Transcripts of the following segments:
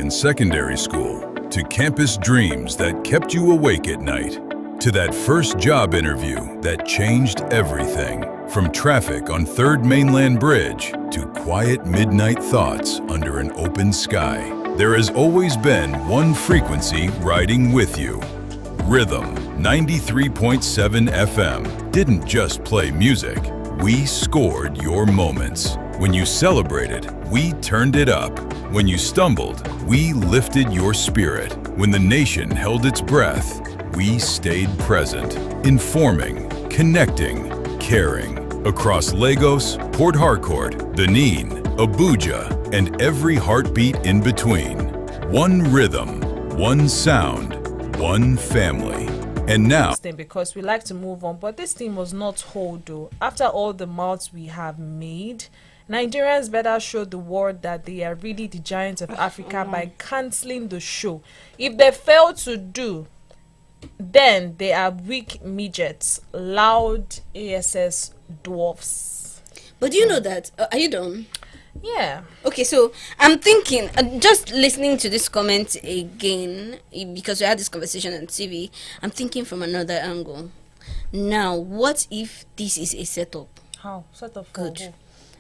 in secondary school, to campus dreams that kept you awake at night, to that first job interview that changed everything. From traffic on 3rd Mainland Bridge to quiet midnight thoughts under an open sky, there has always been one frequency riding with you. Rhythm 93.7 FM didn't just play music, we scored your moments. When you celebrated, we turned it up. When you stumbled, we lifted your spirit. When the nation held its breath, we stayed present, informing, connecting, caring. Across Lagos, Port Harcourt, Benin, Abuja, and every heartbeat in between. One rhythm, one sound, one family. And now, because we like to move on, but this thing was not whole though. After all the mouths we have made, Nigerians better show the world that they are really the giants of Africa by cancelling the show. If they fail to do, then they are weak midgets, loud ASS dwarfs. But do you know that? Are you done? Yeah. Okay, so I'm thinking, just listening to this comment again, because we had this conversation on TV, I'm thinking from another angle. Now, what if this is a setup? How? Setup for Good. who?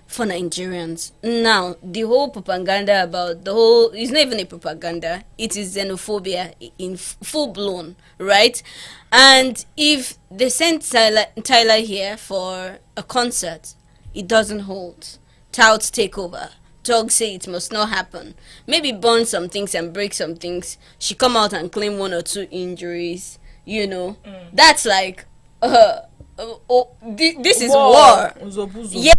For Nigerians. Now, the whole propaganda about the whole, it's not even a propaganda, it is xenophobia in full blown, right? And if they send Tyler here for a concert, it doesn't hold. Touts take over. Dogs say it must not happen. Maybe burn some things and break some things. She come out and claim 1 or 2 injuries, you know. That's like, this is war. Yeah.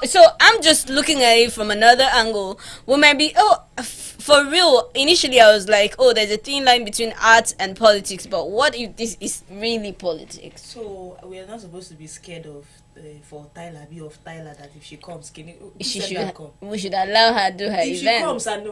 So I'm just looking at it from another angle. We might be, for real, initially I was like, there's a thin line between art and politics, but what if this is really politics? So we are not supposed to be scared of Tyler that if she comes, we should allow her to do her if event. She comes and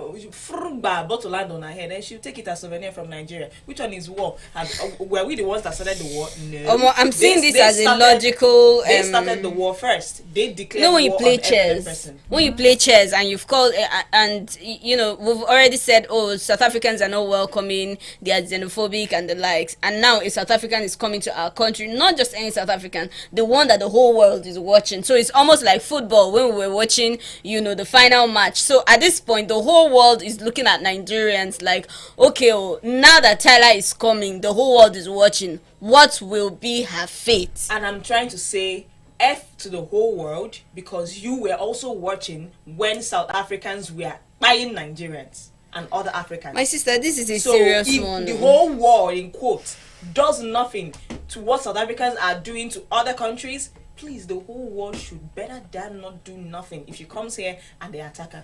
bottle land on her head, and she'll take it as souvenir from Nigeria. Which one is war? And were we the ones that started the war? No. I'm seeing this as a logical. They started the war first. They declared. No, when you war play on every chess, person. when you play chess and you've called, and you know we've already said, South Africans are not welcoming, they are xenophobic and the likes, and now a South African is coming to our country, not just any South African, the one that the whole world is watching. So it's almost like football when we were watching, the final match. So at this point, the whole world is looking at Nigerians like, okay, now that Tyler is coming, the whole world is watching. What will be her fate? And I'm trying to say F to the whole world, because you were also watching when South Africans were buying Nigerians and other Africans. My sister, this is a serious one. The whole world, in quotes, does nothing to what South Africans are doing to other countries, please, the whole world should better than not do nothing if she comes here and they attack her.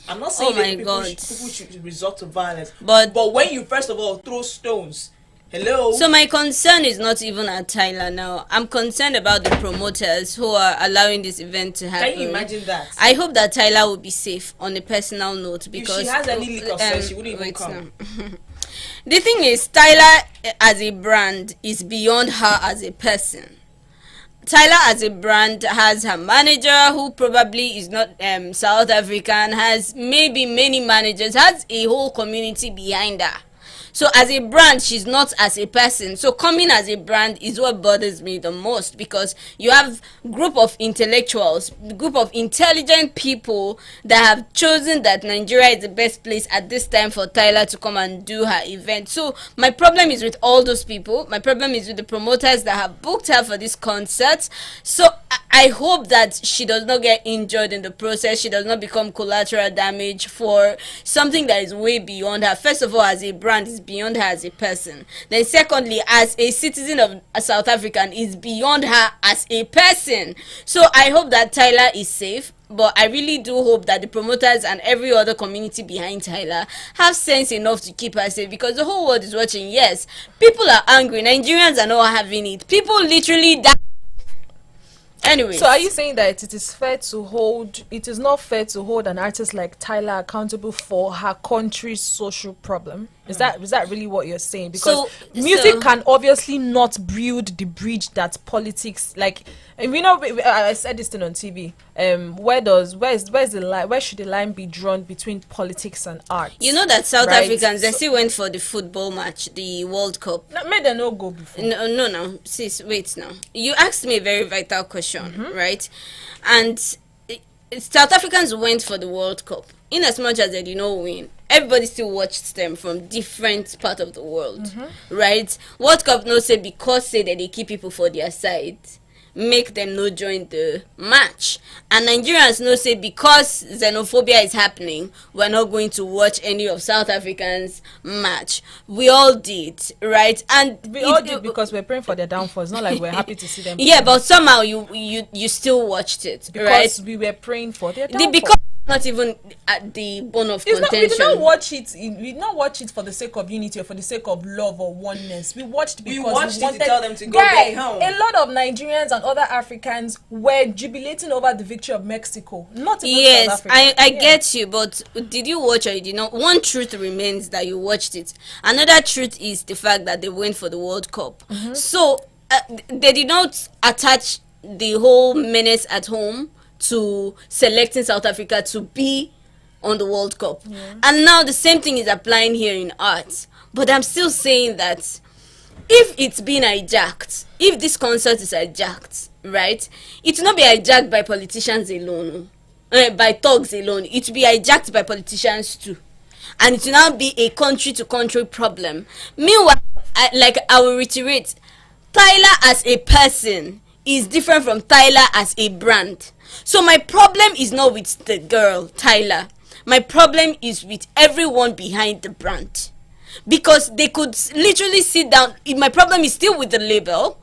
I'm not saying that people should resort to violence, but when you first of all throw stones, hello. So my concern is not even at Tyler now. I'm concerned about the promoters who are allowing this event to happen. Can you imagine that? I hope that Tyler will be safe on a personal note, because if she has any leak of sense, she wouldn't even come. The thing is, Tyler as a brand is beyond her as a person. Tyler as a brand has her manager, who probably is not South African, has maybe many managers, has a whole community behind her. So as a brand, she's not as a person. So coming as a brand is what bothers me the most, because you have group of intellectuals, group of intelligent people that have chosen that Nigeria is the best place at this time for Tyler to come and do her event. So my problem is with all those people. My problem is with the promoters that have booked her for this concert. So I hope that she does not get injured in the process. She does not become collateral damage for something that is way beyond her. First of all, as a brand, is beyond her as a person. Then secondly, as a citizen of South African, is beyond her as a person. So I hope that Tyler is safe, but I really do hope that the promoters and every other community behind Tyler have sense enough to keep her safe, because the whole world is watching. Yes, people are angry. Nigerians are not having it. People literally die. Anyway, so are you saying that it is not fair to hold an artist like Tyler accountable for her country's social problem? Is that really what you're saying? Because music can obviously not build the bridge that politics, like, we know, I said this thing on TV, where's the line? Where should the line be drawn between politics and art? You know that South right? Africans, they still went for the football match, the World Cup. No, made them no go before. No. Sis, wait now. You asked me a very vital question, right? And South Africans went for the World Cup. In as much as they did not win, everybody still watched them from different part of the world, right? World Cup no say because say that they keep people for their side, make them no join the match. And Nigerians no say because xenophobia is happening, we're not going to watch any of South Africans match. We all did, right? And we all did because we're praying for their downfall. It's not like we're happy to see them. Yeah, but somehow you still watched it, because right? we were praying for their downfall. Because not even at the bone of contention. We did not watch it. We did not watch it for the sake of unity or for the sake of love or oneness. We watched because we wanted to tell them to go back home. A lot of Nigerians and other Africans were jubilating over the victory of Mexico. Not even South Africa. I get you, but did you watch or you did not? One truth remains that you watched it. Another truth is the fact that they went for the World Cup. So they did not attach the whole menace at home to selecting South Africa to be on the World Cup. And now the same thing is applying here in art. But I'm still saying that if it's been hijacked, if this concert is hijacked, right, it will not be hijacked by politicians alone, by thugs alone. It will be hijacked by politicians too. And it will now be a country-to-country problem. Meanwhile, I will reiterate, Tyler as a person is different from Tyler as a brand. So my problem is not with the girl, Tyler. My problem is with everyone behind the brand. Because they could literally sit down. My problem is still with the label,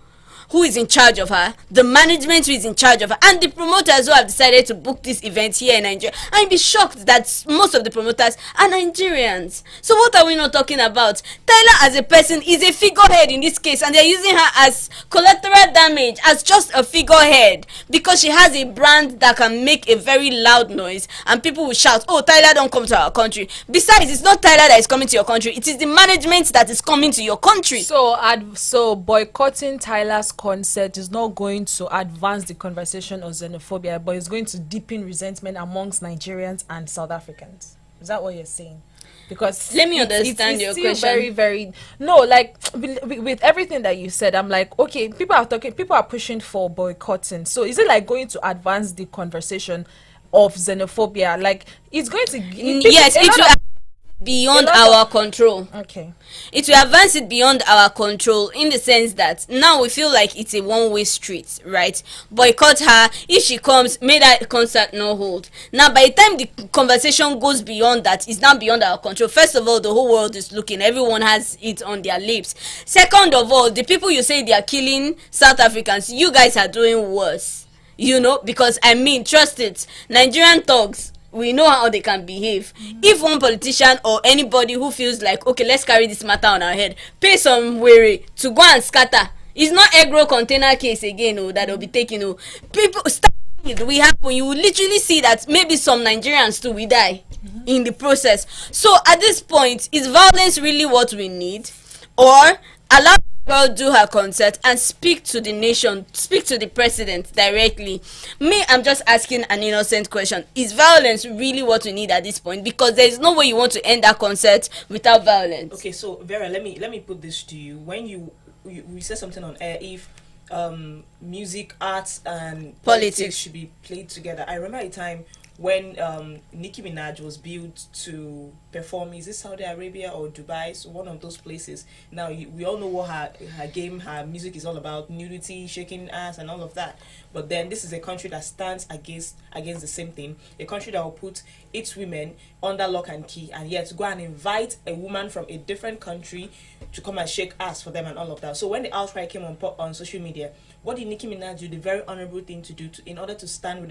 who is in charge of her, the management who is in charge of her, and the promoters who have decided to book this event here in Nigeria. And be shocked that most of the promoters are Nigerians. So what are we not talking about? Tyler as a person is a figurehead in this case, and they're using her as collateral damage, as just a figurehead, because she has a brand that can make a very loud noise, and people will shout, oh, Tyler don't come to our country. Besides, it's not Tyler that is coming to your country, it is the management that is coming to your country. So boycotting Tyler's concert is not going to advance the conversation on xenophobia, but it's going to deepen resentment amongst Nigerians and South Africans. Is that what you're saying? Because let me understand your question. Very, very no. Like with everything that you said, I'm like, okay, people are pushing for boycotting. So is it like going to advance the conversation of xenophobia? Like it's going to yes, it will beyond our control. Okay, it will advance it beyond our control, in the sense that now we feel like it's a one-way street, right? Boycott her. If she comes, may that concert no hold. Now by the time the conversation goes beyond that, it's now beyond our control. First of all, the whole world is looking, everyone has it on their lips. Second of all, the people you say they are killing South Africans, you guys are doing worse, you know, because I mean, trust it, Nigerian thugs, we know how they can behave. If one politician or anybody who feels like, okay, let's carry this matter on our head, pay some weary to go and scatter. It's not agro container case again, that will be taken. People start it. We happen. You will literally see that maybe some Nigerians too will die in the process. So at this point, is violence really what we need, or allow girl do her concert and speak to the nation, speak to the president directly? Me, I'm just asking an innocent question. Is violence really what we need at this point? Because there is no way you want to end that concert without violence. Okay, so Vera, let me put this to you. When you said something on air, if music, arts, and politics should be played together. I remember a time when Nicki Minaj was billed to perform, is it Saudi Arabia or Dubai, so one of those places. Now we all know what her music is all about, nudity, shaking ass and all of that. But then this is a country that stands against the same thing, a country that will put its women under lock and key, and yet go and invite a woman from a different country to come and shake ass for them and all of that. So when the outcry came on social media, what did Nicki Minaj do? The very honorable thing to do in order to stand with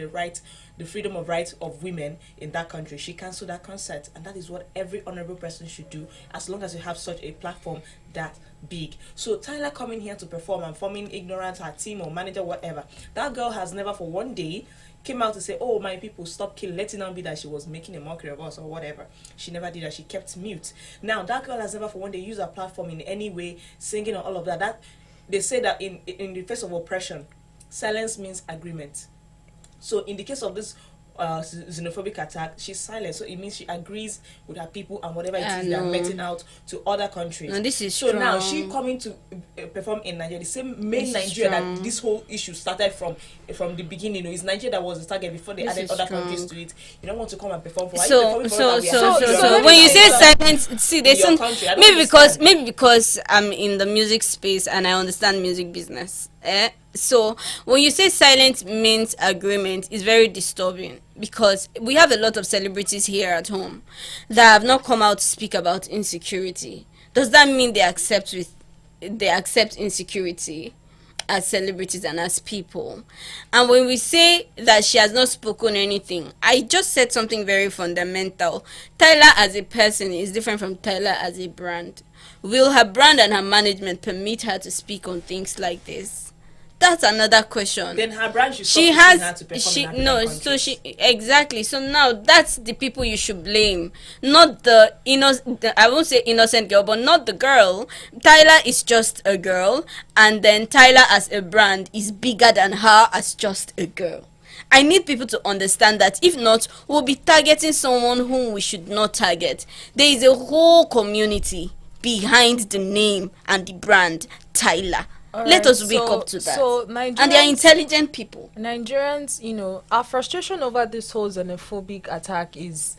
the freedom of rights of women in that country. She cancelled that concert, and that is what every honorable person should do, as long as you have such a platform that big. So Tyler coming here to perform and forming ignorant, her team or manager, whatever, that girl has never for one day came out to say, oh, my people, stop killing, letting it not be that she was making a mockery of us or whatever. She never did that. She kept mute. Now that girl has never for one day used her platform in any way, singing or all of that. They say that in the face of oppression, silence means agreement. So in the case of this xenophobic attack, she's silent, so it means she agrees with her people and whatever it is they are meting out to other countries. No, this is so strong. Now she coming to perform in Nigeria, the same main Nigeria that this whole issue started from the beginning. It's Nigeria that was the target before they added other countries to it. You don't want to come and perform for. So when you say silence, see, there's some maybe because I'm in the music space and I understand music business. So when you say silent means agreement, it's very disturbing, because we have a lot of celebrities here at home that have not come out to speak about insecurity. Does that mean they accept insecurity as celebrities and as people? And when we say that she has not spoken anything, I just said something very fundamental. Tyla as a person is different from Tyla as a brand. Will her brand and her management permit her to speak on things like this? That's another question. Then her brand should stop her to perform in African countries. Exactly. So now that's the people you should blame, not the innocent. I won't say innocent girl, but not the girl. Tyla is just a girl, and then Tyla as a brand is bigger than her as just a girl. I need people to understand that. If not, we'll be targeting someone whom we should not target. There is a whole community behind the name and the brand Tyla. Let us wake up to that. So and they are intelligent people. Nigerians, our frustration over this whole xenophobic attack is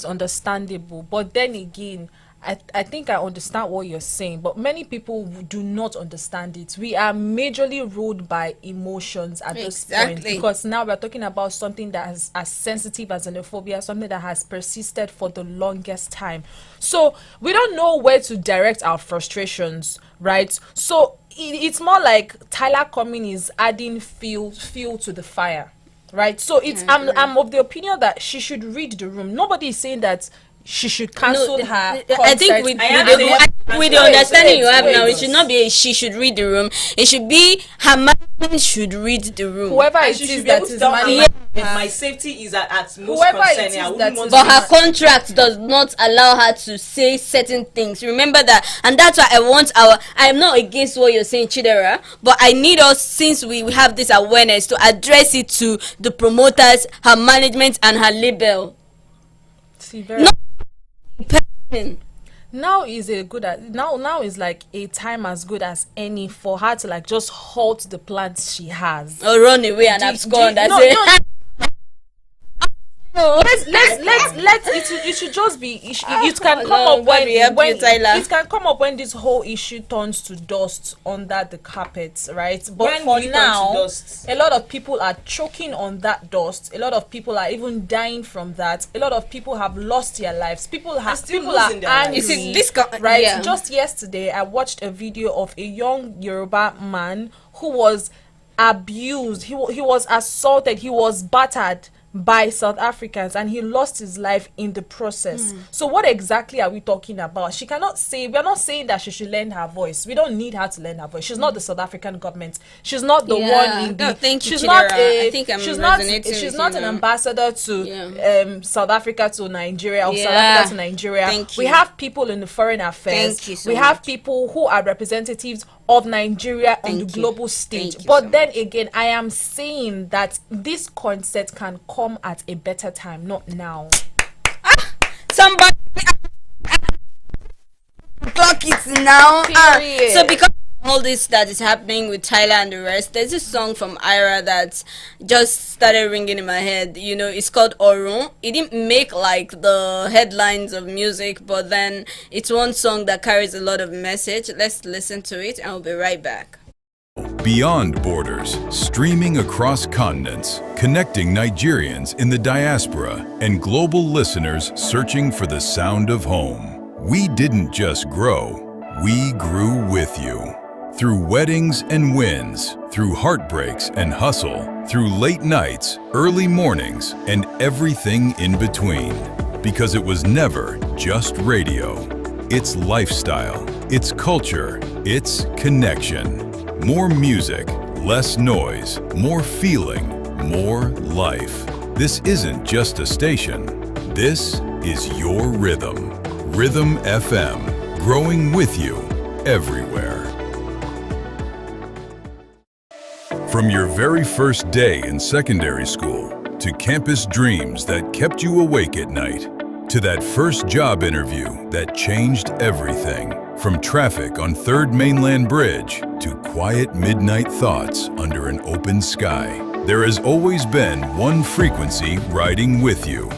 understandable. But then again, I think I understand what you're saying, but many people do not understand it. We are majorly ruled by emotions at this point, because now we're talking about something that is as sensitive as xenophobia, something that has persisted for the longest time. So we don't know where to direct our frustrations, right? So it's more like Tyla coming is adding fuel to the fire, right? So it's I'm of the opinion that she should read the room. Nobody is saying that she should cancel her concert. I think with the understanding you have now, it should not be she should read the room. It should be her management should read the room. Whoever it is that is managing my safety is at most concern. But her contract does not allow her to say certain things. Remember that, and that's why I am not against what you're saying, Chidera, but I need us, since we have this awareness, to address it to the promoters, her management, and her label. Now is like a time as good as any for her to like just halt the plans she has or run away and abscond. It should just be. It can come up when this whole issue turns to dust under the carpet, right? But for now, a lot of people are choking on that dust. A lot of people are even dying from that. A lot of people have lost their lives. People are angry. Right? Yeah. Just yesterday, I watched a video of a young Yoruba man who was abused. He was assaulted. He was battered by South Africans, and he lost his life in the process. So what exactly are we talking about? She cannot say, we're not saying that she should lend her voice. We don't need her to lend her voice. She's not the South African government. She's not the one in the she's not an ambassador to South Africa to Nigeria or South Africa to Nigeria. We have people in the foreign affairs. We have people who are representatives of Nigeria on the global stage. But then again, I am saying that this concert can come at a better time, not now. Somebody clock it now. So because all this that is happening with Tyla and the rest, there's a song from Ira that just started ringing in my head. It's called Orun. It didn't make like the headlines of music, but then it's one song that carries a lot of message. Let's listen to it and we'll be right back. Beyond borders, streaming across continents, connecting Nigerians in the diaspora and global listeners searching for the sound of home. We didn't just grow, we grew with you. Through weddings and wins, through heartbreaks and hustle, through late nights, early mornings, and everything in between. Because it was never just radio. It's lifestyle, it's culture, it's connection. More music, less noise, more feeling, more life. This isn't just a station. This is your rhythm. RhythmFM, growing with you everywhere. From your very first day in secondary school, to campus dreams that kept you awake at night, to that first job interview that changed everything. From traffic on 3rd Mainland Bridge to quiet midnight thoughts under an open sky, there has always been one frequency riding with you.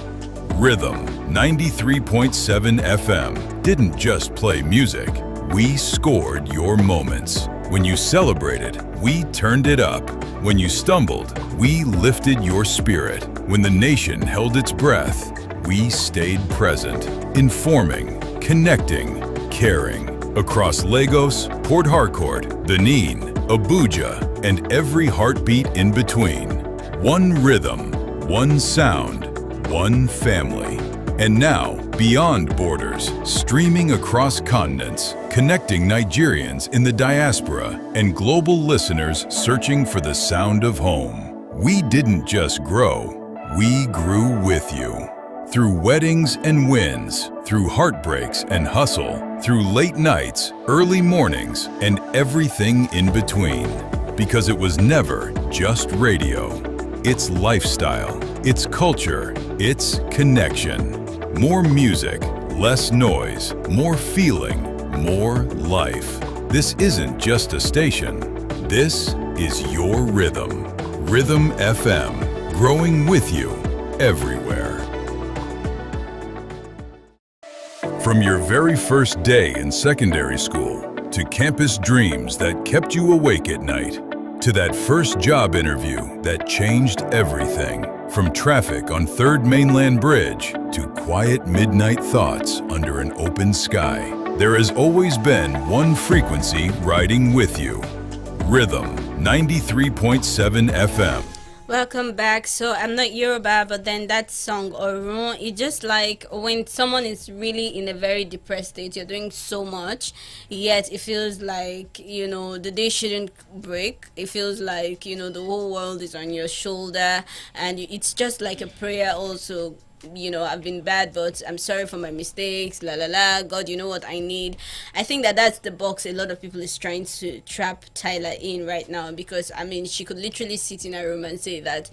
Rhythm 93.7 FM didn't just play music, we scored your moments. When you celebrated, we turned it up. When you stumbled, we lifted your spirit. When the nation held its breath, we stayed present, informing, connecting, caring. Across Lagos, Port Harcourt, Benin, Abuja, and every heartbeat in between. One rhythm, one sound, one family. And now, beyond borders, streaming across continents, connecting Nigerians in the diaspora and global listeners searching for the sound of home. We didn't just grow, we grew with you. Through weddings and wins, through heartbreaks and hustle, through late nights, early mornings, and everything in between. Because it was never just radio. It's lifestyle, it's culture, it's connection. More music, less noise, more feeling, more life. This isn't just a station. This is your rhythm. Rhythm FM, growing with you everywhere. From your very first day in secondary school, to campus dreams that kept you awake at night, to that first job interview that changed everything. From traffic on 3rd Mainland Bridge to quiet midnight thoughts under an open sky, there has always been one frequency riding with you. Rhythm 93.7 FM. Welcome back. So I'm not Yoruba, but then that song Orun, it just like when someone is really in a very depressed state, you're doing so much, yet it feels like, the day shouldn't break. It feels like, the whole world is on your shoulder, and it's just like a prayer also. I've been bad, but I'm sorry for my mistakes, la la la, God, you know what I need. I think that's the box a lot of people is trying to trap Tyla in right now, because she could literally sit in her room and say that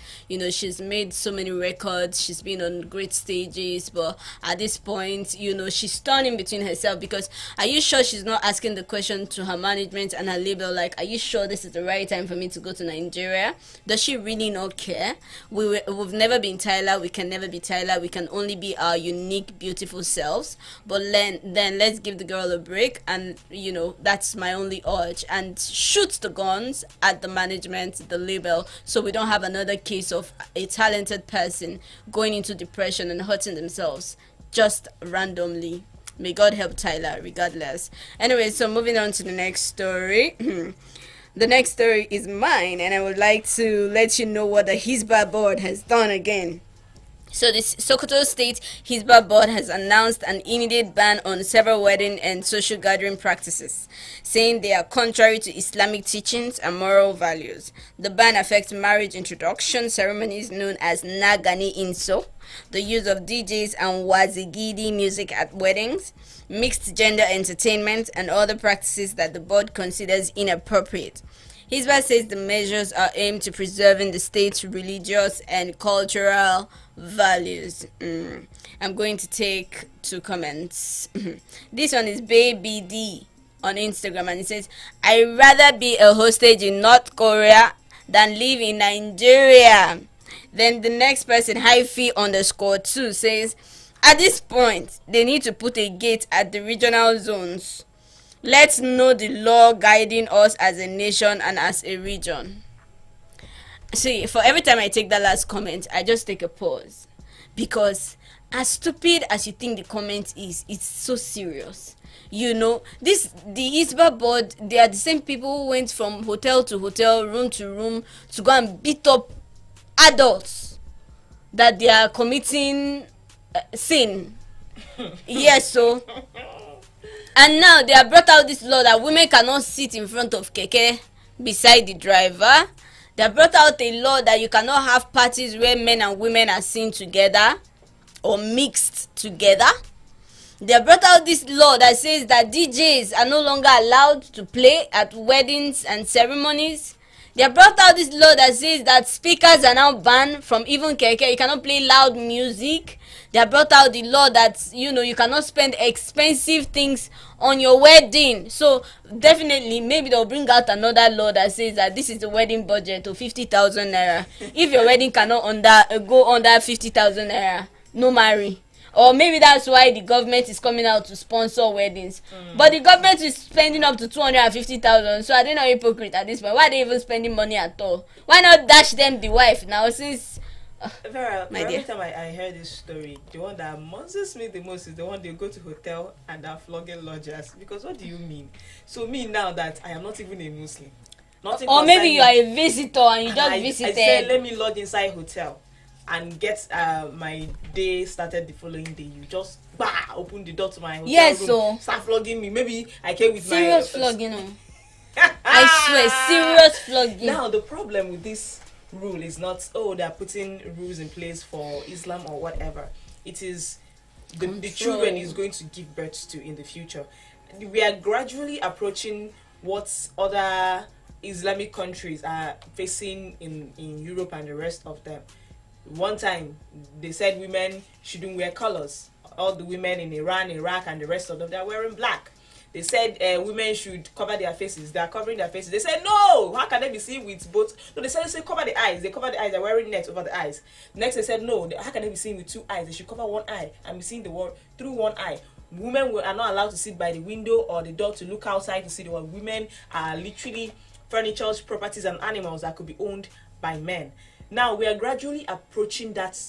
she's made so many records, she's been on great stages, but at this point she's torn in between herself, because are you sure she's not asking the question to her management and her label, like, are you sure this is the right time for me to go to Nigeria? Does she really not care? We've never been Tyla, we can never be Tyla. We can only be our unique, beautiful selves. But then let's give the girl a break, and that's my only urge. And shoot the guns at the management, the label, so we don't have another case of a talented person going into depression and hurting themselves just randomly. May God help Tyla, regardless. Anyway, so moving on to the next story. The next story is mine, and I would like to let you know what the Hisba board has done again. So the Sokoto State Hisba Board has announced an immediate ban on several wedding and social gathering practices, saying they are contrary to Islamic teachings and moral values. The ban affects marriage introduction ceremonies known as Nagani Inso, the use of DJs and Wazigidi music at weddings, mixed gender entertainment, and other practices that the board considers inappropriate. Hisba says the measures are aimed to preserving the state's religious and cultural values. I'm going to take 2 comments. This one is Baby D on Instagram, and it says, I'd rather be a hostage in North Korea than live in Nigeria. Then the next person, Hyphy_2, says, at this point, they need to put a gate at the regional zones. Let's know the law guiding us as a nation and as a region. See, for every time I take that last comment, I just take a pause. Because as stupid as you think the comment is, it's so serious. The Hisba board, they are the same people who went from hotel to hotel, room to room, to go and beat up adults that they are committing sin. Yes, so... And now they have brought out this law that women cannot sit in front of keke beside the driver. They have brought out a law that you cannot have parties where men and women are seen together or mixed together. They have brought out this law that says that DJs are no longer allowed to play at weddings and ceremonies. They have brought out this law that says that speakers are now banned from even keke. You cannot play loud music. They have brought out the law that, you know, you cannot spend expensive things on your wedding. So definitely, maybe they'll bring out another law that says that this is the wedding budget of 50,000 naira. If your wedding cannot go under 50,000 naira, no marry. Or maybe that's why the government is coming out to sponsor weddings. But the government is spending up to 250,000. So are they not hypocrite at this point? Why are they even spending money at all? Why not dash them the wife now, since Vera, every time I heard this story, the one that amuses me the most is the one they go to hotel and are flogging lodgers. Because what do you mean? So me now that I am not even a Muslim, or maybe you are a visitor and you just visited. I said let me lodge inside hotel and get my day started the following day. You just open the door to my hotel room, so start flogging me. Maybe I came with serious flogging. I swear, serious flogging. Now the problem with this rule is not they're putting rules in place for Islam or whatever. It is the children is going to give birth to in the future. We are gradually approaching what other Islamic countries are facing in Europe and the rest of them. One time they said women shouldn't wear colors. All the women in Iran, Iraq and the rest of them, they're wearing black. They said women should cover their faces. They are covering their faces. They said no. How can they be seen with both? No, they said cover the eyes. They cover the eyes. They're wearing nets over the eyes. Next, they said no. How can they be seen with two eyes? They should cover one eye and be seen the world through one eye. Women are not allowed to sit by the window or the door to look outside to see the world. Women are literally furniture, properties, and animals that could be owned by men. Now we are gradually approaching that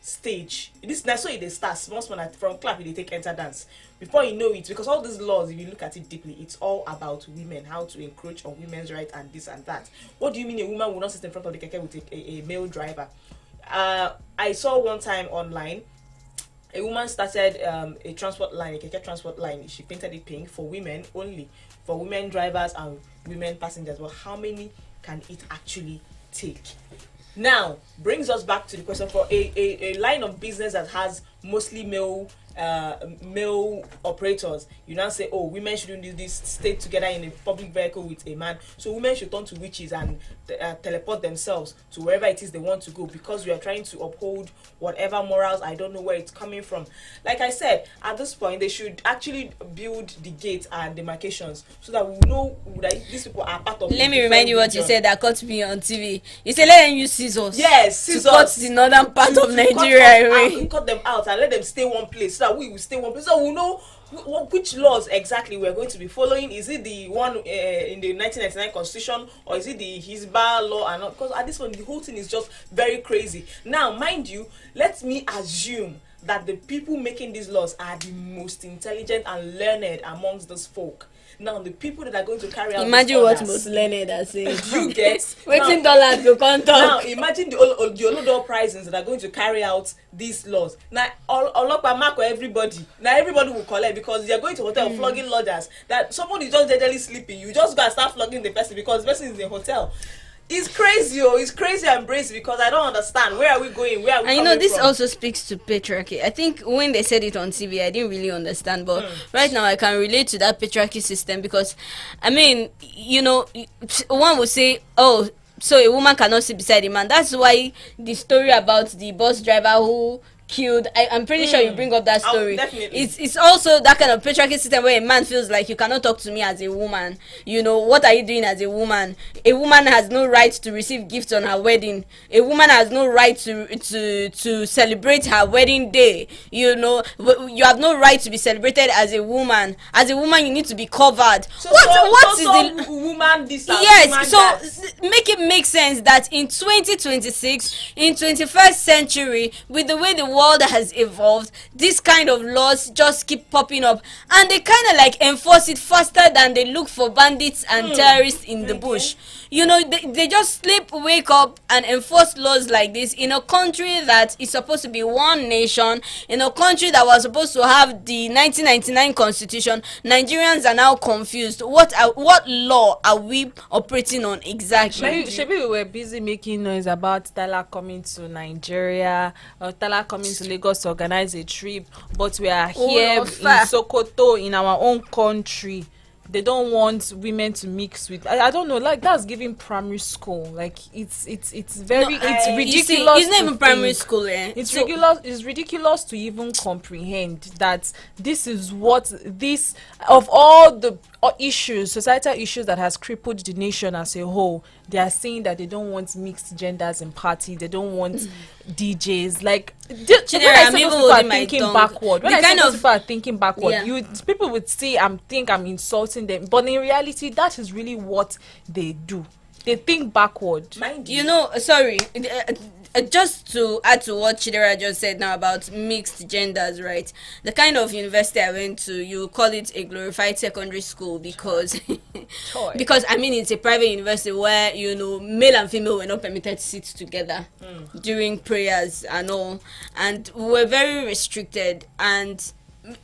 stage. This that's why they start small from clap they take enter dance. Before you know it, because all these laws, if you look at it deeply, it's all about women, how to encroach on women's rights and this and that. What do you mean a woman will not sit in front of the keke with a male driver? I saw one time online, a woman started a transport line, a keke transport line. She painted it pink for women only, for women drivers and women passengers. Well, how many can it actually take? Now, brings us back to the question for a line of business that has mostly male operators. You now say, oh, women shouldn't do this, stay together in a public vehicle with a man. So women should turn to witches and teleport themselves to wherever it is they want to go, because we are trying to uphold whatever morals. I don't know where it's coming from. Like I said, at this point, they should actually build the gates and demarcations so that we know that these people are part of. Let me remind you what you said that caught me on TV. You said let them use scissors. Yes, scissors. To cut the northern part of Nigeria away. Cut them out and let them stay one place so that we will stay one place. So we know which laws exactly we're going to be following. Is it the one in the 1999 constitution, or is it the Hizbah law? And not, because at this point the whole thing is just very crazy. Now, mind you, let me assume that the people making these laws are the most intelligent and learned amongst those folk. Now, the people that are going to carry out imagine what most learned are saying. You get waiting dollars to come now imagine the Olodo prizes that are going to carry out these laws. Now everybody will collect, because they are going to hotel flogging lodgers. That someone is just deadly sleeping, you just go and start flogging the person because the person is in the hotel. It's crazy, it's crazy and brazy, because I don't understand. Where are we going? Where are we coming this from? also speaks to patriarchy. I think when they said it on TV, I didn't really understand, but right now I can relate to that patriarchy system, because, I mean, one would say, oh, so a woman cannot sit beside a man. That's why the story about the bus driver who killed, I'm pretty sure you bring up that story. It's also that kind of patriarchy system where a man feels like you cannot talk to me as a woman. What are you doing as a woman? A woman has no right to receive gifts on her wedding. A woman has no right to celebrate her wedding day. You have no right to be celebrated as a woman. As a woman, you need to be covered. What is the woman this? Yes, so make it make sense that in 2026, in 21st century, with the way the world has evolved, this kind of laws just keep popping up, and they kind of like enforce it faster than they look for bandits and terrorists in the bush. They just sleep, wake up and enforce laws like this in a country that is supposed to be one nation, in a country that was supposed to have the 1999 constitution. Nigerians are now confused. What law are we operating on exactly? Maybe we were busy making noise about Tyler coming to Nigeria, or Tyler coming to Lagos to organize a trip, but we are here in Sokoto, in our own country, they don't want women to mix with. I don't know. Like that's giving primary school. Like it's very it's ridiculous. You see, it's not even primary school. It's ridiculous. It's ridiculous to even comprehend that this is what this of all the issues, societal issues that has crippled the nation as a whole. They are saying that they don't want mixed genders in parties. They don't want DJs. Like when I say those people are thinking backward. When I say those people are thinking backward, people would say I'm insulting them, but in reality, that is really what they do. They think backward. You know, sorry. Just to add to what Chidera just said now about mixed genders, right? The kind of university I went to, you call it a glorified secondary school because because I mean it's a private university where, you know, male and female were not permitted to sit together during prayers and all, and we were very restricted, and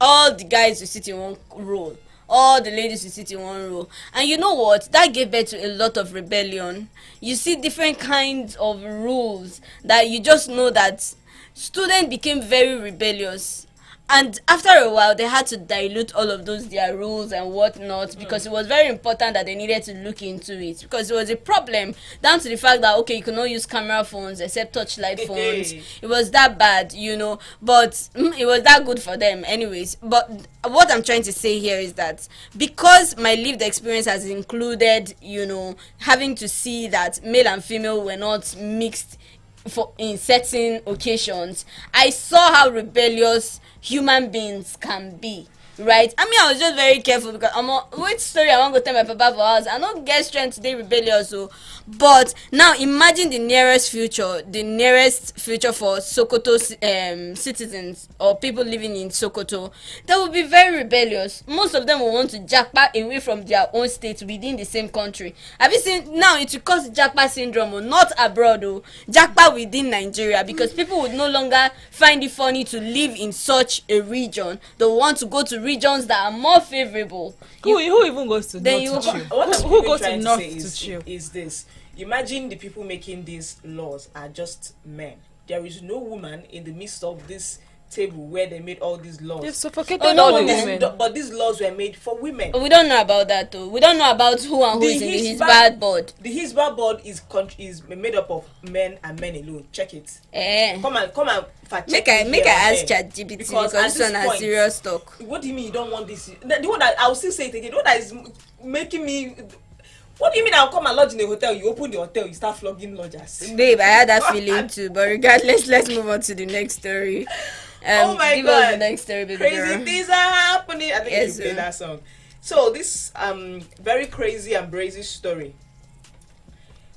all the guys will sit in one row, all the ladies will sit in one row. And you know what, that gave birth to a lot of rebellion. You see different kinds of rules that you just know that students became very rebellious, and after a while they had to dilute all of those their rules and whatnot, because it was very important that they needed to look into it, because it was a problem down to the fact that okay, you could not use camera phones except touchlight phones. It was that bad, you know, but it was that good for them anyways. But what I'm trying to say here is that because my lived experience has included, you know, having to see that male and female were not mixed in certain occasions, I saw how rebellious human beings can be, right? I mean, I was just very careful because which story I want to tell my papa for us. I don't get strength today rebellious, so. But now imagine the nearest future for Sokoto citizens or people living in Sokoto. They will be very rebellious. Most of them will want to jackpot away from their own state within the same country. Have you seen now? It will cause jackpot syndrome, not abroad, though. Jackpot within Nigeria, because people would no longer find it funny to live in such a region. They want to go to regions that are more favorable. Who even goes to north to chill? Who goes to north to chill? Is this? Imagine the people making these laws are just men. There is no woman in the midst of this table where they made all these laws. They've suffocated all the women. But these laws were made for women. We don't know about that though. We don't know about who and who is in the Hisbah board. The Hisbah board is made up of men and men alone. Check it. Come and fact check. Make I ask ChatGPT because this one has serious talk. What do you mean you don't want this? The one that I'll still say it again. The one that is making me. What do you mean I'll come and lodge in a hotel? You open the hotel, you start flogging lodgers. Babe, I had that feeling too. But regardless, let's move on to the next story. Oh my God! The next story, baby crazy girl. Things are happening. I think you should play that song. So this very crazy and brazy story.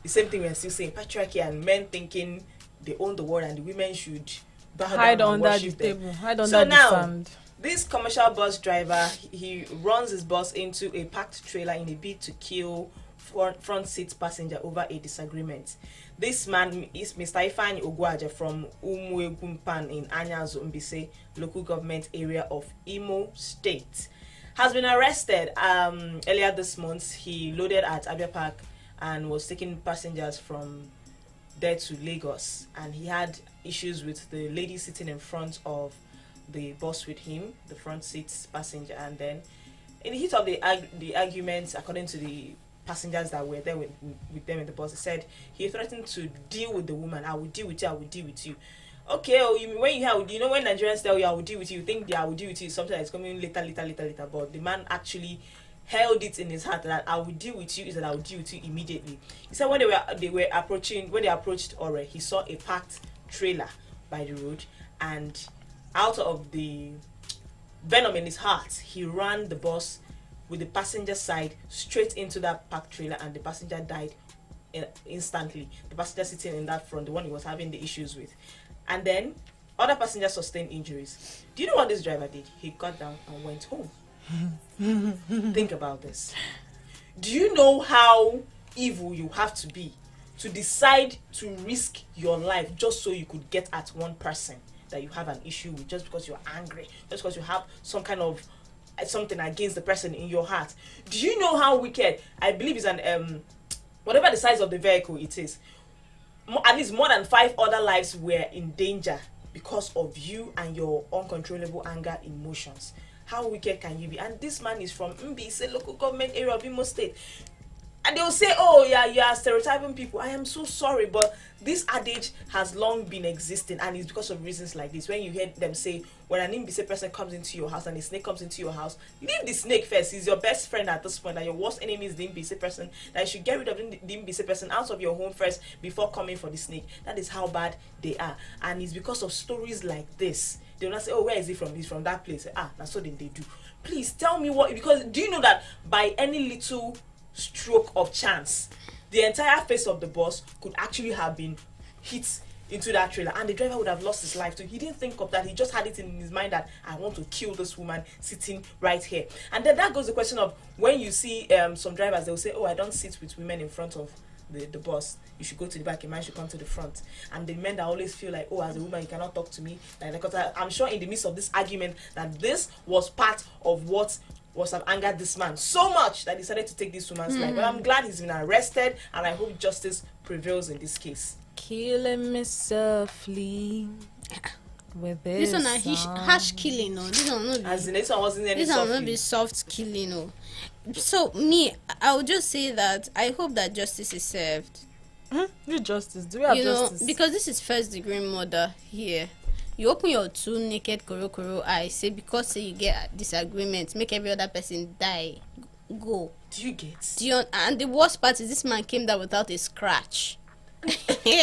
The same thing we're still saying: patriarchy and men thinking they own the world and the women should hide under the table, hide under the sand. This commercial bus driver, he runs his bus into a packed trailer in a bid to kill front seat passenger over a disagreement. This man is Mr. Ifeanyi Ogwaja from Umuegumpan in Anyazo Mbise local government area of Imo State. Has been arrested earlier this month. He loaded at Abia Park and was taking passengers from there to Lagos. And he had issues with the lady sitting in front of the bus with him, the front seat passenger. And then in the heat of the arguments, according to the passengers that were there with them in the bus, he said he threatened to deal with the woman. I will deal with you. I will deal with you. Okay, when you hear, you know, when Nigerians tell you I will deal with you, you think the I will deal with you is something that's coming later. But the man actually held it in his heart that I will deal with you is that I will deal with you immediately. He said when they approached Ore, he saw a packed trailer by the road, and out of the venom in his heart, he ran the bus with the passenger side straight into that packed trailer, and the passenger died instantly. The passenger sitting in that front, the one he was having the issues with. And then other passengers sustained injuries. Do you know what this driver did? He got down and went home. Think about this. Do you know how evil you have to be to decide to risk your life just so you could get at one person that you have an issue with, just because you're angry, just because you have some kind of something against the person in your heart? Do you know how wicked? I believe it's an whatever the size of the vehicle it is, at least more than 5 other lives were in danger because of you and your uncontrollable anger emotions. How wicked can you be? And this man is from Mbise local government area of Imo State. And they'll say, oh, yeah, you are stereotyping people. I am so sorry, but this adage has long been existing, and it's because of reasons like this. When you hear them say, when an Mbise person comes into your house and a snake comes into your house, leave the snake first. He's your best friend at this point, and your worst enemy is the Mbise person. That you should get rid of the Mbise person out of your home first before coming for the snake. That is how bad they are. And it's because of stories like this. They'll not say, oh, where is he from? He's from that place. That's what they do. Please tell me what, because do you know that by any little stroke of chance, the entire face of the bus could actually have been hit into that trailer, and the driver would have lost his life too. He didn't think of that. He just had it in his mind that I want to kill this woman sitting right here. And then that goes the question of when you see some drivers, they will say, oh, I don't sit with women in front of the bus. You should go to the back, a man should come to the front. And the men that always feel like, oh, as a woman you cannot talk to me, because I'm sure in the midst of this argument that this was part of what was have angered this man so much that he decided to take this woman's life. But I'm glad he's been arrested, and I hope justice prevails in this case. Killing me softly with this. This one a harsh killing, no. This one not be. As in, this one wasn't any This one soft not be soft killing, no. So me, I would just say that I hope that justice is served. Need justice. Do we have justice? Because this is first degree murder here. You open your two naked koro eyes, say because say you get disagreement, make every other person die. Go. Do you get? And the worst part is this man came there without a scratch. You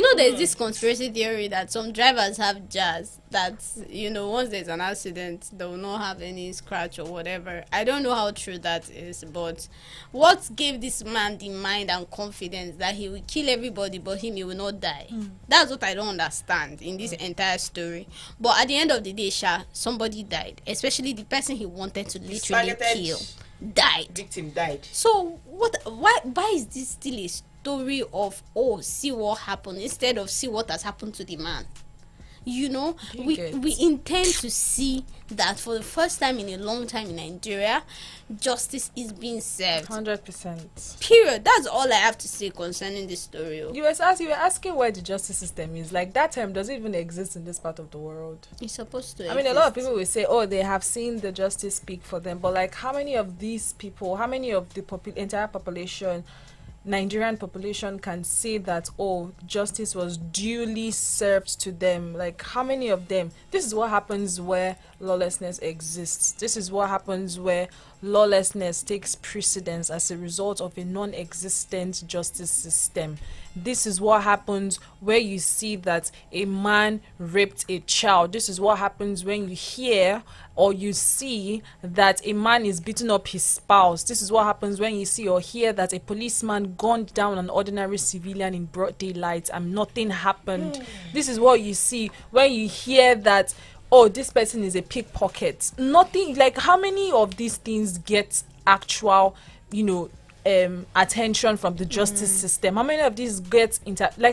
know, there's this conspiracy theory that some drivers have jazz, that once there's an accident they will not have any scratch or whatever. I don't know how true that is, but what gave this man the mind and confidence that he will kill everybody but he will not die? That's what I don't understand in this entire story. But at the end of the day, somebody died, especially the person he wanted to literally kill died. Victim died. So why is this still a story of, oh, see what happened, instead of see what has happened to the man? We intend to see that for the first time in a long time in Nigeria, justice is being served. 100%. Period. That's all I have to say concerning this story. You were asking where the justice system is. Like, that term doesn't even exist in this part of the world. It's supposed to. I mean, a lot of people will say, oh, they have seen the justice speak for them. But, like, how many of these people, how many of the entire population, Nigerian population, can say that, oh, justice was duly served to them? Like, how many of them? This is what happens where lawlessness exists. This is what happens where lawlessness takes precedence as a result of a non-existent justice system. This is what happens where you see that a man raped a child. This is what happens when you hear or you see that a man is beating up his spouse. This is what happens when you see or hear that a policeman gunned down an ordinary civilian in broad daylight and nothing happened. This is what you see when you hear that, oh, this person is a pickpocket. Nothing. Like, how many of these things get actual, attention from the justice system? How many of these get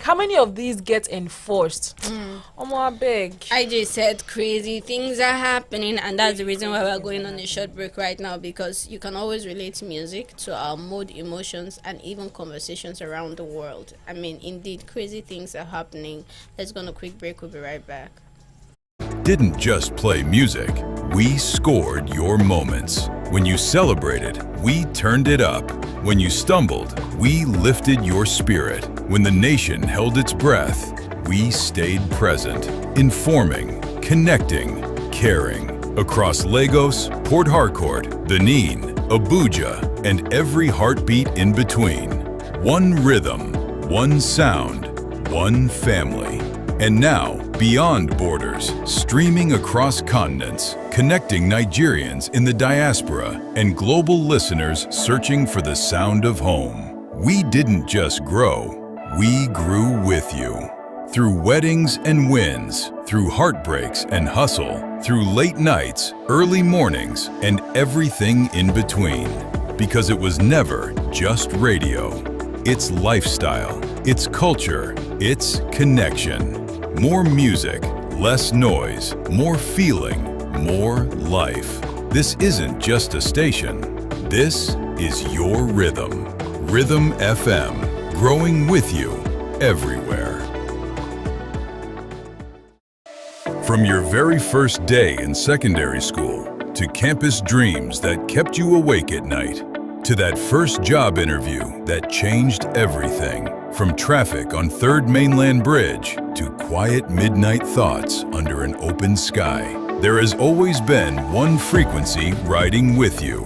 how many of these get enforced? I beg. I just said crazy things are happening, and that's the reason why we're going on a short break right now, because you can always relate music to our mood, emotions, and even conversations around the world. I mean, indeed, crazy things are happening. Let's go on a quick break. We'll be right back. Didn't just play music, we scored your moments. When you celebrated, we turned it up. When you stumbled, we lifted your spirit. When the nation held its breath, we stayed present, informing, connecting, caring. Across Lagos, Port Harcourt, Benin, Abuja, and every heartbeat in between. One rhythm, one sound, one family. And now, beyond borders, streaming across continents, connecting Nigerians in the diaspora and global listeners searching for the sound of home. We didn't just grow, we grew with you. Through weddings and wins, through heartbreaks and hustle, through late nights, early mornings, and everything in between. Because it was never just radio. It's lifestyle, it's culture, it's connection. More music, less noise, more feeling, more life. This isn't just a station. This is your rhythm. Rhythm FM, growing with you everywhere. From your very first day in secondary school, to campus dreams that kept you awake at night, to that first job interview that changed everything. From traffic on 3rd Mainland Bridge to quiet midnight thoughts under an open sky, there has always been one frequency riding with you.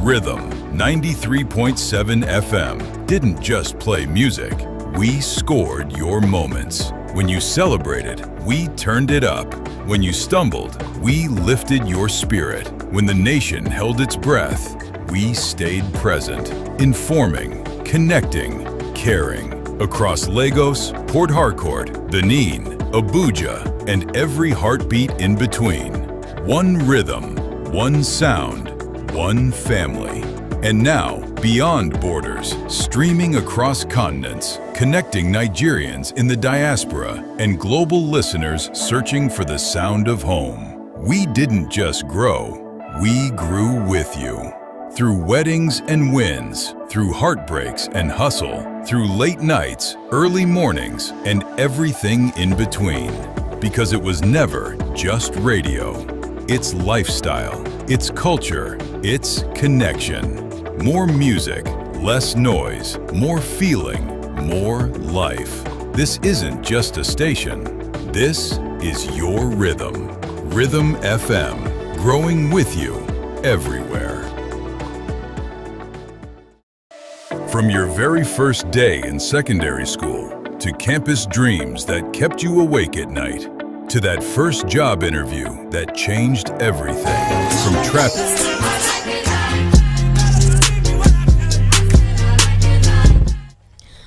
Rhythm 93.7 FM didn't just play music, we scored your moments. When you celebrated, we turned it up. When you stumbled, we lifted your spirit. When the nation held its breath, we stayed present, informing, connecting, caring. Across Lagos, Port Harcourt, Benin, Abuja, and every heartbeat in between. One rhythm, one sound, one family. And now, beyond borders, streaming across continents, connecting Nigerians in the diaspora and global listeners searching for the sound of home. We didn't just grow, we grew with you. Through weddings and wins, through heartbreaks and hustle, through late nights, early mornings, and everything in between. Because it was never just radio. It's lifestyle, it's culture, it's connection. More music, less noise, more feeling, more life. This isn't just a station. This is your rhythm. Rhythm FM, growing with you everywhere. From your very first day in secondary school, to campus dreams that kept you awake at night, to that first job interview that changed everything. From traffic.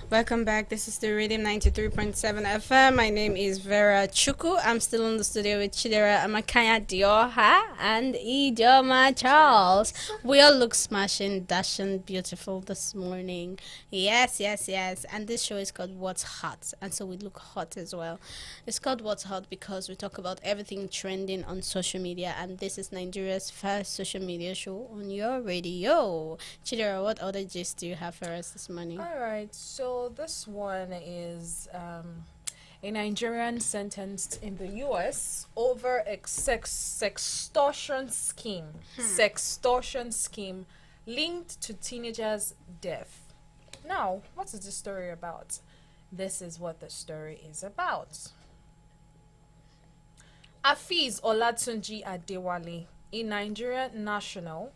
Welcome back. This is the Rhythm 93.7 FM. My name is Vera Chuku. I'm still in the studio with Chidera Amakaya Dioha and Idoma Charles. We all look smashing, dashing, beautiful this morning. Yes. And this show is called What's Hot. And so we look hot as well. It's called What's Hot because we talk about everything trending on social media. And this is Nigeria's first social media show on your radio. Chidera, what other gist do you have for us this morning? All right, so this one is a Nigerian sentenced in the US over a sextortion scheme. Sextortion scheme linked to teenagers' death. Now, what is the story about? This is what the story is about. Afiz Olatunji Adewale, a Nigerian national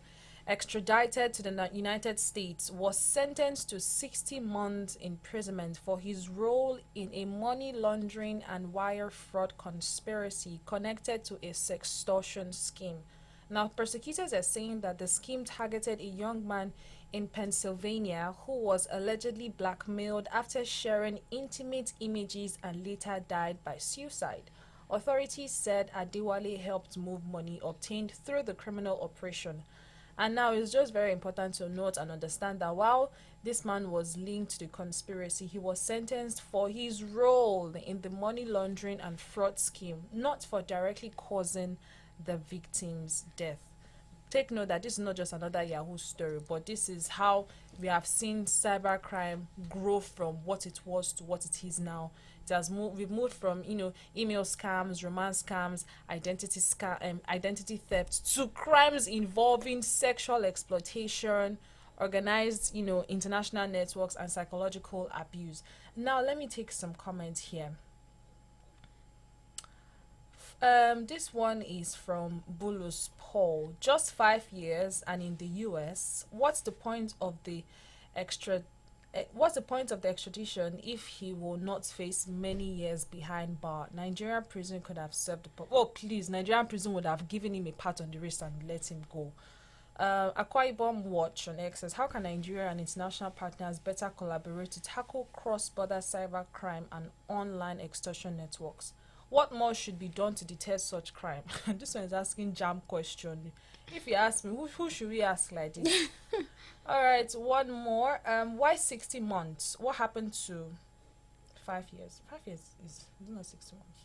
extradited to the United States, was sentenced to 60 months imprisonment for his role in a money laundering and wire fraud conspiracy connected to a sextortion scheme. Now, prosecutors are saying that the scheme targeted a young man in Pennsylvania who was allegedly blackmailed after sharing intimate images and later died by suicide. Authorities said Adewale helped move money obtained through the criminal operation. And now it's just very important to note and understand that while this man was linked to the conspiracy, he was sentenced for his role in the money laundering and fraud scheme, not for directly causing the victim's death. Take note that this is not just another Yahoo story, but this is how we have seen cybercrime grow from what it was to what it is now. It has we've moved from email scams, romance scams, identity theft to crimes involving sexual exploitation, organized international networks, and psychological abuse. Now let me take some comments here. This one is from Bulus Paul. Just 5 years and in the US. What's the point of the extradition if he will not face many years behind bar? Nigerian prison could have served Nigerian prison would have given him a pat on the wrist and let him go. Akwa Ibom Watch on X says, how can Nigeria and international partners better collaborate to tackle cross-border cybercrime and online extortion networks? What more should be done to deter such crime? This one is asking jam question. If you ask me, who should we ask like this? All right, one more. Why 60 months? What happened to 5 years? 5 years is not 60 months.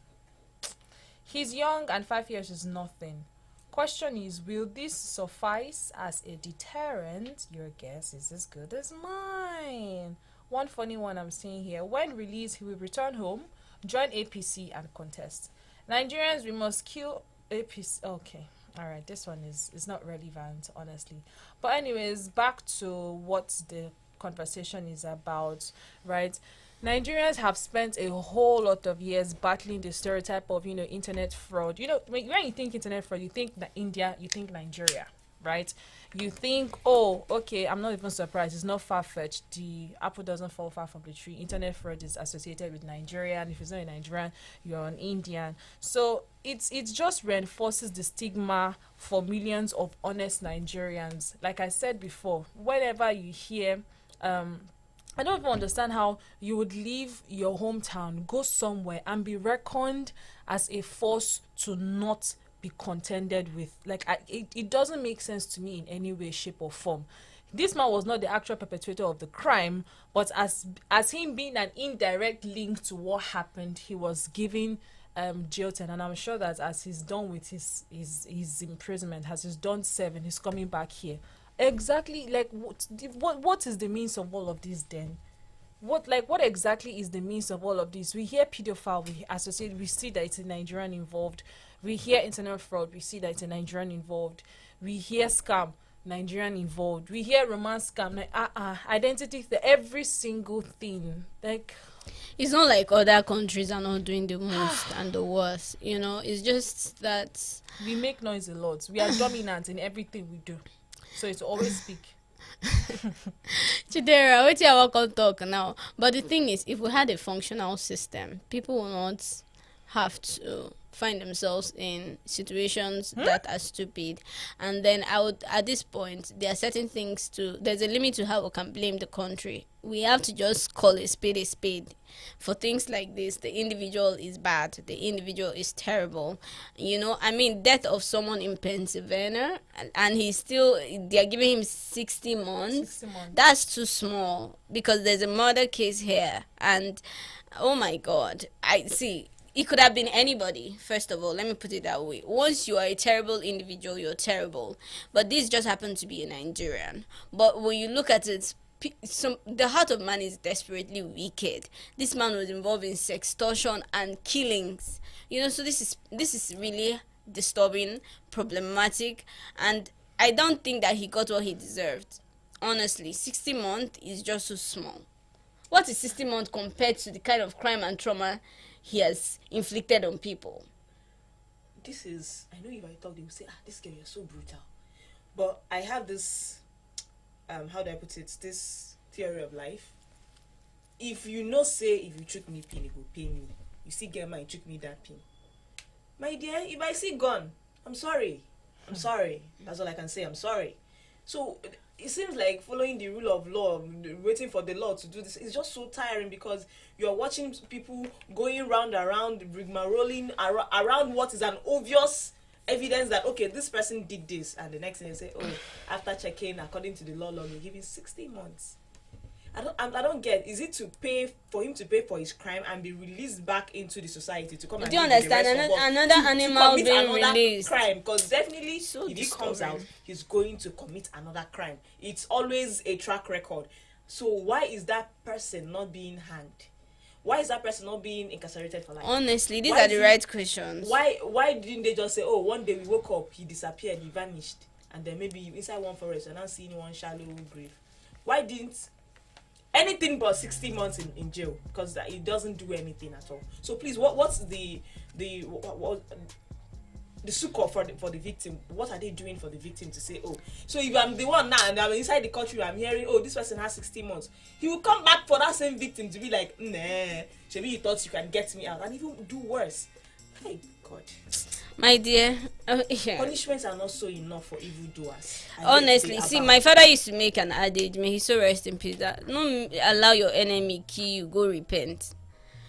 He's young and 5 years is nothing. Question is, will this suffice as a deterrent? Your guess is as good as mine. One funny one I'm seeing here. When released, he will return home, join APC and contest. Nigerians, we must kill APC. Okay. All right. This one is not relevant, honestly. But anyways, back to what the conversation is about, right? Nigerians have spent a whole lot of years battling the stereotype of, internet fraud. When you think internet fraud, you think India, you think Nigeria, right? You think, oh, okay, I'm not even surprised. It's not far-fetched. The apple doesn't fall far from the tree. Internet fraud is associated with Nigeria, and if it's not a Nigerian, you're an Indian. So it just reinforces the stigma for millions of honest Nigerians. Like I said before, whenever you hear, I don't even understand how you would leave your hometown, go somewhere, and be reckoned as a force to not be contended with. It doesn't make sense to me in any way, shape, or form. This man was not the actual perpetrator of the crime, but as him being an indirect link to what happened, he was given jail time. And I'm sure that as he's done with his imprisonment, as he's done serving, he's coming back here. Exactly, what is the means of all of this then? What exactly is the means of all of this? We hear pedophile, we see that it's a Nigerian involved. We hear internet fraud, we see that it's a Nigerian involved. We hear scam, Nigerian involved. We hear romance scam, identity, every single thing. It's not like other countries are not doing the most and the worst, it's just that we make noise a lot. We are dominant in everything we do. So it's always speak. Chidera, wait till I can talk now. But the thing is, if we had a functional system, people will not have to find themselves in situations that are stupid. And then at this point, there are certain things there's a limit to how we can blame the country. We have to just call a spade. For things like this, the individual is bad, the individual is terrible. Death of someone in Pennsylvania, and they're giving him 60 months. 60 months. That's too small, because there's a murder case here, and oh my God, it could have been anybody. First of all, let me put it that way. Once you are a terrible individual, you're terrible. But this just happened to be a Nigerian. But when you look at it, the heart of man is desperately wicked. This man was involved in sextortion and killings. So this is really disturbing, problematic, and I don't think that he got what he deserved. Honestly, 60 months is just so small. What is 60 months compared to the kind of crime and trauma he has inflicted on people? I know if I talk, they will say, this girl, you're so brutal. But I have this, how do I put it, this theory of life. If you chook me pin, it will pay me. You see, girl, man, chook me that pin. My dear, if I see gun, I'm sorry. That's all I can say, I'm sorry. So it seems like following the rule of law, waiting for the law to do this, is just so tiring, because you're watching people going round, rigmaroling around what is an obvious evidence that, okay, this person did this, and the next thing you say, oh, after checking according to the law, you're giving 60 months. I don't get. Is it for him to pay for his crime and be released back into the society to come and do you understand? Another animal being released. Crime, because definitely if he comes out, he's going to commit another crime. It's always a track record. So why is that person not being hanged? Why is that person not being incarcerated for life? Honestly, these are the right questions. Why didn't they just say, oh, one day we woke up, he disappeared, he vanished, and then maybe inside one forest, you're not seeing one shallow grave? Why didn't anything but 60 months in jail? Because it doesn't do anything at all. So please, what's the succor for the victim? What are they doing for the victim to say, oh, so if I'm the one now and I'm inside the country, I'm hearing, oh, this person has 60 months, he will come back for that same victim to be like, nah, maybe you thought you can get me out, and even do worse. Hey, God. My dear, punishments are not so enough for evildoers. Honestly, see, my father used to make an adage, may he so rest in peace, that don't allow your enemy kill you, go repent.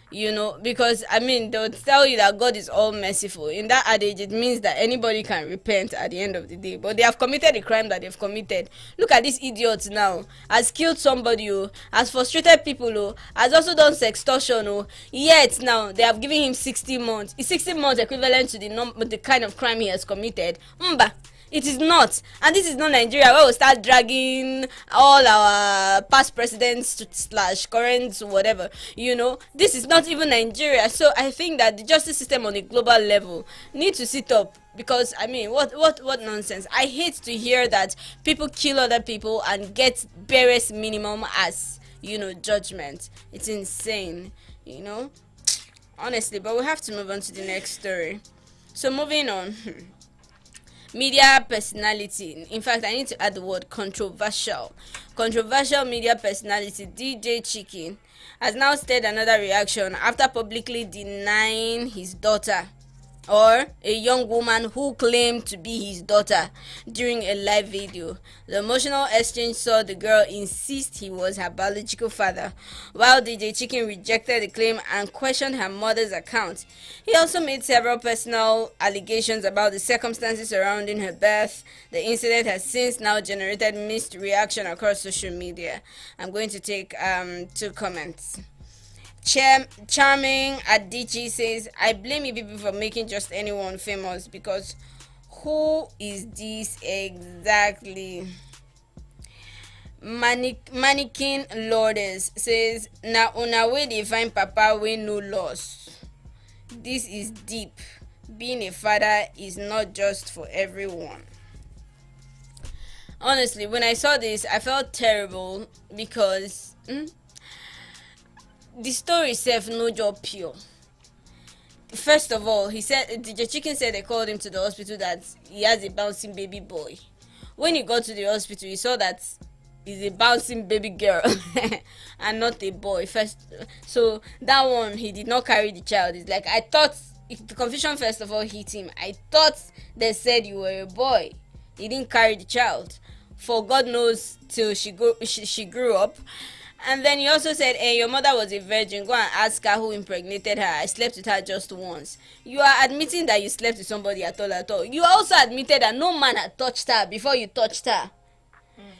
Because they'll tell you that God is all merciful. In that adage, it means that anybody can repent at the end of the day, but they have committed a crime that they've committed. Look at these idiots now. Has killed somebody, has frustrated people, has also done sextortion, yet now they have given him 60 months. Is 60 months equivalent to the kind of crime he has committed? It is not. And this is not Nigeria where we start dragging all our past presidents slash current whatever. This is not even Nigeria. So I think that the justice system on a global level need to sit up. Because what nonsense. I hate to hear that people kill other people and get barest minimum as judgment. It's insane, honestly. But we have to move on to the next story. So moving on. Media personality. In fact, I need to add the word controversial. Controversial media personality DJ Chicken has now stated another reaction after publicly denying his daughter, or a young woman who claimed to be his daughter, during a live video. The emotional exchange saw the girl insist he was her biological father, while DJ Chicken rejected the claim and questioned her mother's account. He also made several personal allegations about the circumstances surrounding her birth. The incident has since now generated mixed reaction across social media. I'm going to take 2 comments. Charming Adichie says, I blame you people for making just anyone famous, because who is this exactly? Mannequin Lourdes says, na una way they find papa we no loss. This is deep. Being a father is not just for everyone. Honestly, when I saw this, I felt terrible because the story itself no job pure. First of all, he said DJ Chicken said they called him to the hospital that he has a bouncing baby boy. When he got to the hospital, he saw that he's a bouncing baby girl and not a boy. So that one, he did not carry the child. It's like, I thought, the confusion first of all hit him. I thought they said you were a boy. He didn't carry the child. For God knows till she grew up. And then he also said, hey, your mother was a virgin. Go and ask her who impregnated her. I slept with her just once. You are admitting that you slept with somebody at all. You also admitted that no man had touched her before you touched her.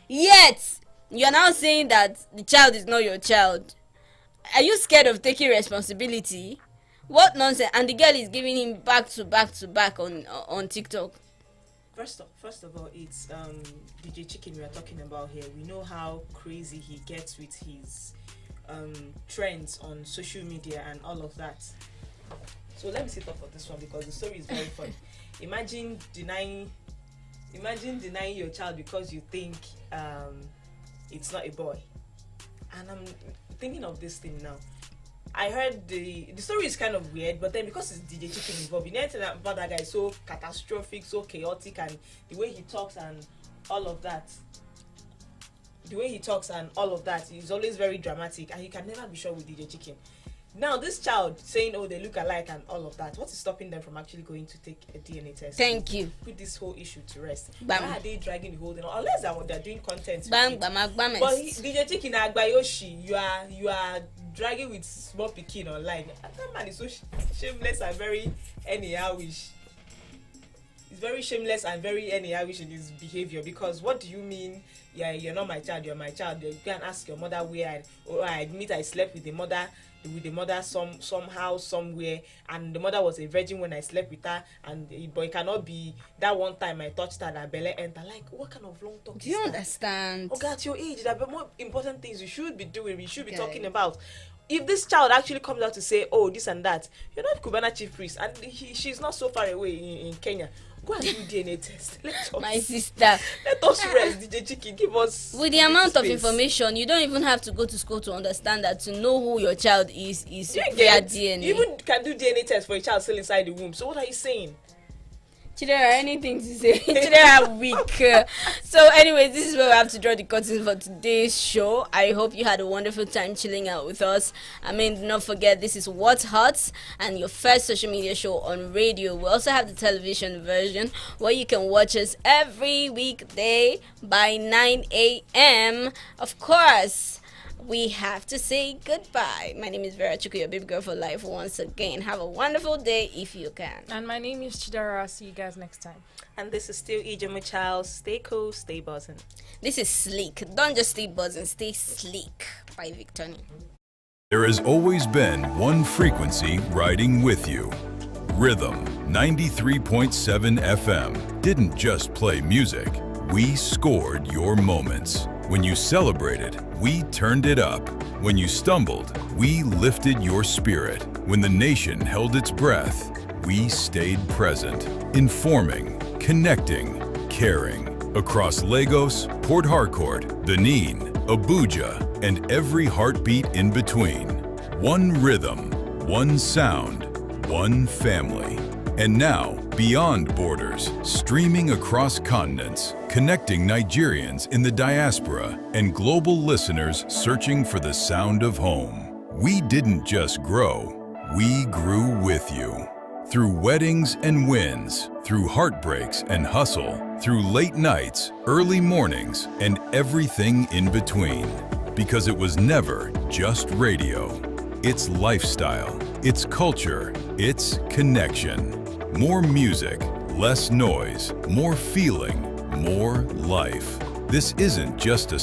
Yet, you are now saying that the child is not your child. Are you scared of taking responsibility? What nonsense. And the girl is giving him back to back on TikTok. First of all, it's DJ Chicken we are talking about here. We know how crazy he gets with his trends on social media and all of that. So let me sit up for this one because the story is very fun. Imagine denying your child because you think it's not a boy. And I'm thinking of this thing now. I heard the story is kind of weird, but then because it's DJ Chicken involved, you know about that guy is so catastrophic, so chaotic, and the way he talks and all of that. He's always very dramatic, and you can never be sure with DJ Chicken. Now, this child saying, oh, they look alike and all of that, what is stopping them from actually going to take a DNA test? Thank you. Put this whole issue to rest. Bam. Why are they dragging the whole thing? Unless they're doing content. Bam. But DJ Chicken Agbayoshi, you are dragging with small pikin online. That man is so shameless and very anyhowish. He's very shameless and very anyhowish in his behavior, because what do you mean? Yeah, you're not my child, you're my child. You can ask your mother where I admit I slept with the mother somehow, somewhere, and the mother was a virgin when I slept with her, but it cannot be that one time I touched her that belly enter. Like, what kind of long talk do you understand? Okay, at your age, there are more important things you should be doing, we should be talking about. If this child actually comes out to say, oh, this and that, you're not Cubana chief priest, and she's not so far away in Kenya. Go and do DNA test. My sister. Let us rest, DJ Chicken. Give us. With the amount of information, you don't even have to go to school to understand that. To know who your child is via DNA. You even can do DNA test for a child still inside the womb. So what are you saying? Chidera, anything to say? Chidera weak. So anyways, this is where we have to draw the curtain for today's show. I hope you had a wonderful time chilling out with us. Do not forget, this is What's Hot, and your first social media show on radio. We also have the television version where you can watch us every weekday by 9 a.m. Of course, we have to say goodbye. My name is Vera Chuku, your baby girl for life once again. Have a wonderful day if you can. And my name is Chidera. See you guys next time. And this is still Ijoma Child. Stay cool, stay buzzing. This is Sleek. Don't just stay buzzing, stay sleek by Victoria. There has always been one frequency riding with you. Rhythm 93.7 FM didn't just play music. We scored your moments. When you celebrated, we turned it up. When you stumbled, we lifted your spirit. When the nation held its breath, we stayed present, informing, connecting, caring. Across Lagos, Port Harcourt, Benin, Abuja, and every heartbeat in between. One rhythm, one sound, one family. And now, beyond borders, streaming across continents, connecting Nigerians in the diaspora and global listeners searching for the sound of home. We didn't just grow, we grew with you. Through weddings and wins, through heartbreaks and hustle, through late nights, early mornings, and everything in between. Because it was never just radio. It's lifestyle, it's culture, it's connection. More music, less noise, more feeling, more life. This isn't just a